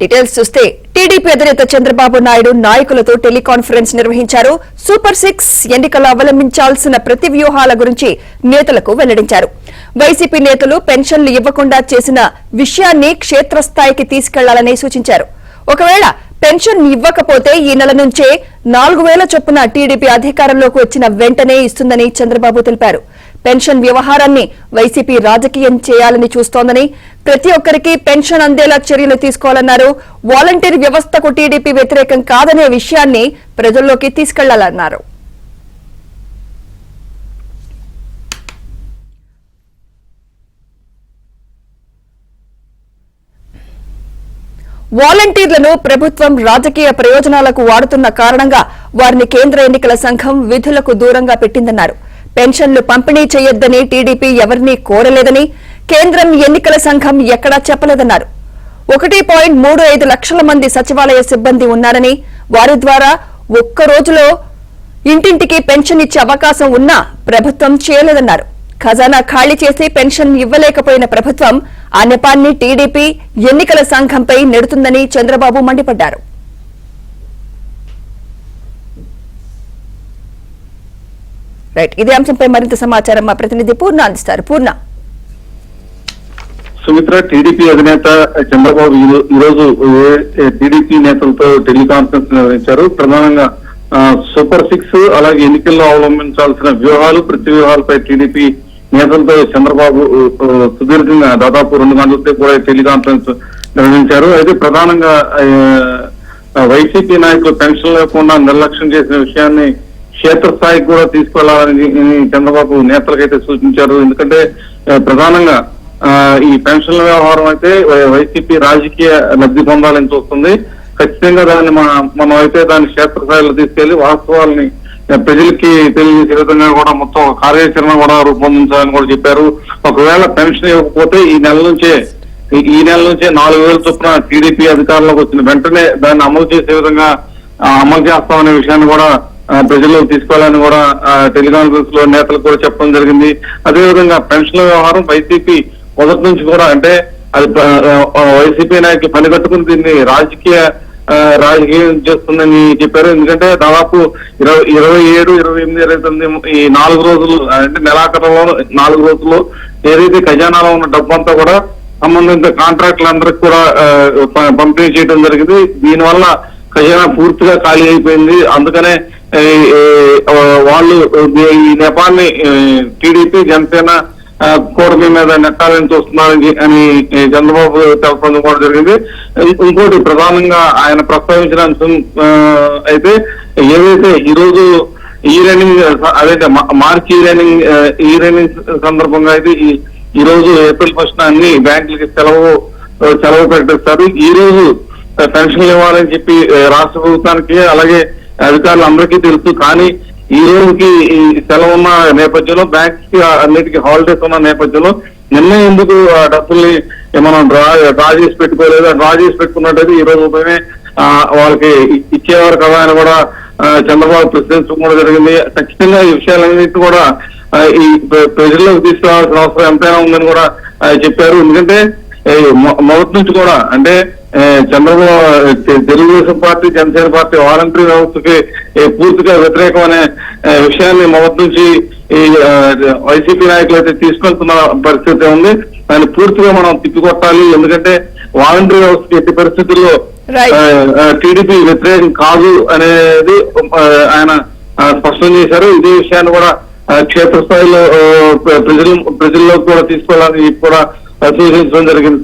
Details చూస్తే TDP అధినేత చంద్రబాబు నాయుడు నాయకులతో టెలికాన్ఫరెన్స్ నిర్వహించారు. సూపర్ 6 ఎన్నికల్లో అవలంబించాల్సిన ప్రతి వ్యూహాల గురించి నేతలకు వెల్లడించారు. వైసీపీ నేతలు పెన్షన్లు ఇవ్వకుండా చేసిన విషయాన్ని క్షేత్రస్థాయికి తీసుకెళ్లాలని సూచించారు. ఒకవేళ పెన్షన్ ఇవ్వకపోతే ఈ నెల నుంచే 4000 చొప్పున టీడీపీ అధికారంలోకి వచ్చిన వెంటనే ఇస్తుందని చంద్రబాబు తెలిపారు. పెన్షన్ వ్యవహారాన్ని వైసీపీ రాజకీయం చేయాలని చూస్తోందని, ప్రతి ఒక్కరికి పెన్షన్ అందేలా చర్యలు తీసుకోవాలన్నారు. వాలంటీర్ వ్యవస్థకు టీడీపీ వ్యతిరేకం కాదనే విషయాన్ని ప్రజల్లోకి తీసుకెళ్లాలన్నారు. వాలంటీర్లను ప్రభుత్వం రాజకీయ ప్రయోజనాలకు వాడుతున్న కారణంగా వారిని కేంద్ర ఎన్నికల సంఘం విధులకు దూరంగా పెట్టిందన్నారు. పెన్షన్లు పంపిణీ చేయొద్దని టీడీపీ ఎవరినీ కోరలేదని, కేంద్రం ఎన్నికల సంఘం ఎక్కడా చెప్పలేదన్నారు. 1.35 లక్షల మంది సచివాలయ సిబ్బంది ఉన్నారని, వారి ద్వారా ఒక్క రోజులో ఇంటింటికి పెన్షన్ ఇచ్చే అవకాశం ఉన్నా ప్రభుత్వం చేయలేదన్నారు. ఖజానా ఖాళీ చేసి పెన్షన్ ఇవ్వలేకపోయిన ప్రభుత్వం ఆ నెపాన్ని టీడీపీ ఎన్నికల సంఘంపై నెడుతుందని చంద్రబాబు మండిపడ్డారు. ఇదే అంశంపై మరింత సమాచారం మా ప్రతినిధి పూర్ణ అందిస్తారు. పూర్ణ. సుమిత్ర, టీడీపీ అధినేత చంద్రబాబు ఈరోజు టీడీపీ నేతలతో టెలికాన్ఫరెన్స్ నిర్వహించారు. ప్రధానంగా సూపర్ 6 అలాగే ఎన్నికల్లో అవలంబించాల్సిన వ్యూహాలు, ప్రతి వ్యూహాలపై టీడీపీ నేతలతో చంద్రబాబు సుదీర్ఘంగా దాదాపు 2 గంటల సేపు కూడా టెలికాన్ఫరెన్స్ నిర్వహించారు. అయితే ప్రధానంగా వైసీపీ నాయకులు పెన్షన్ లేకుండా నిర్లక్ష్యం చేసిన విషయాన్ని క్షేత్రస్థాయికి కూడా తీసుకెళ్లాలని చంద్రబాబు నేతలకైతే సూచించారు. ఎందుకంటే ప్రధానంగా ఈ పెన్షన్ల వ్యవహారం అయితే వైసీపీ రాజకీయ లబ్ధి పొందాలని చూస్తుంది. ఖచ్చితంగా దాన్ని మనం అయితే దాన్ని క్షేత్రస్థాయిలో తీసుకెళ్లి వాస్తవాలని ప్రజలకి తెలియజేసే విధంగా కూడా మొత్తం కార్యాచరణ కూడా రూపొందించాలని కూడా చెప్పారు. ఒకవేళ పెన్షన్ ఇవ్వకపోతే ఈ నెల నుంచే 4000 చొప్పున టీడీపీ అధికారంలోకి వచ్చిన వెంటనే దాన్ని అమలు చేసే విధంగా అమలు చేస్తామనే విషయాన్ని కూడా ప్రజల్లోకి తీసుకోవాలని కూడా టెలికాన్ఫరెన్స్ లో నేతలు కూడా చెప్పడం జరిగింది. అదేవిధంగా పెన్షన్ల వ్యవహారం వైసీపీ మొదటి నుంచి కూడా, అంటే అది వైసీపీ నాయకులు పనిగట్టుకుని దీన్ని రాజకీయం చేస్తుందని చెప్పారు. ఎందుకంటే దాదాపు 27, 28, 29 ఈ 4 రోజులు, అంటే నెలాఖరులో 4 రోజుల్లో ఏదైతే ఖజానాలో ఉన్న డబ్బంతా కూడా సంబంధిత కాంట్రాక్టులందరికీ కూడా పంపిణీ చేయడం జరిగింది. దీనివల్ల ఖజానా పూర్తిగా ఖాళీ అయిపోయింది. అందుకనే వాళ్ళు ఈ నెపాన్ని టీడీపీ, జనసేన కూటమి మీద నెట్టాలని చూస్తున్నారని అని చంద్రబాబు తెలపడం కూడా జరిగింది. ఇంకోటి ప్రధానంగా ఆయన ప్రస్తావించిన అంశం అయితే ఏదైతే ఈరోజు అదైతే మార్చి ఈ రైనింగ్ సందర్భంగా అయితే ఈ రోజు ఏప్రిల్ 1న అన్ని బ్యాంకులకి సెలవు ప్రకటిస్తారు. ఈ రోజు పెన్షన్లు ఇవ్వాలని చెప్పి రాష్ట్ర ప్రభుత్వానికి అలాగే అధికారులందరికీ తెలుసు. కానీ ఈ రోజుకి ఈ సెలవు ఉన్న నేపథ్యంలో, బ్యాంక్స్ కి అన్నిటికీ హాలిడేస్ ఉన్న నేపథ్యంలో నిన్న ఎందుకు డబ్బుల్ని మనం డ్రా చేసి పెట్టుకోలేదు? డ్రా చేసి పెట్టుకున్నట్టయితే ఈ రోజు ఉదయమే వాళ్ళకి ఇచ్చేవారు కదా అని కూడా చంద్రబాబు ప్రశ్నించడం కూడా జరిగింది. ఖచ్చితంగా ఈ విషయాలన్నింటినీ కూడా ఈ ప్రజల్లోకి తీసుకురావాల్సిన అవసరం ఎంతైనా ఉందని కూడా చెప్పారు. ఎందుకంటే మొదటి నుంచి కూడా, అంటే Telugu Desam party, Janasena party voluntary వ్యవస్థకి పూర్తిగా వ్యతిరేకం అనే విషయాన్ని మొదటి నుంచి ఈ వైసీపీ నాయకులు అయితే తీసుకెళ్తున్న పరిస్థితి ఉంది. దాన్ని పూర్తిగా మనం తిప్పికొట్టాలి. ఎందుకంటే వాలంటరీ వ్యవస్థకి ఎట్టి పరిస్థితుల్లో టీడీపీ వ్యతిరేకం కాదు అనేది ఆయన స్పష్టం చేశారు. ఇదే విషయాన్ని కూడా క్షేత్రస్థాయిలో ప్రజల్లో కూడా తీసుకోవాలని కూడా సూచించడం జరిగింది.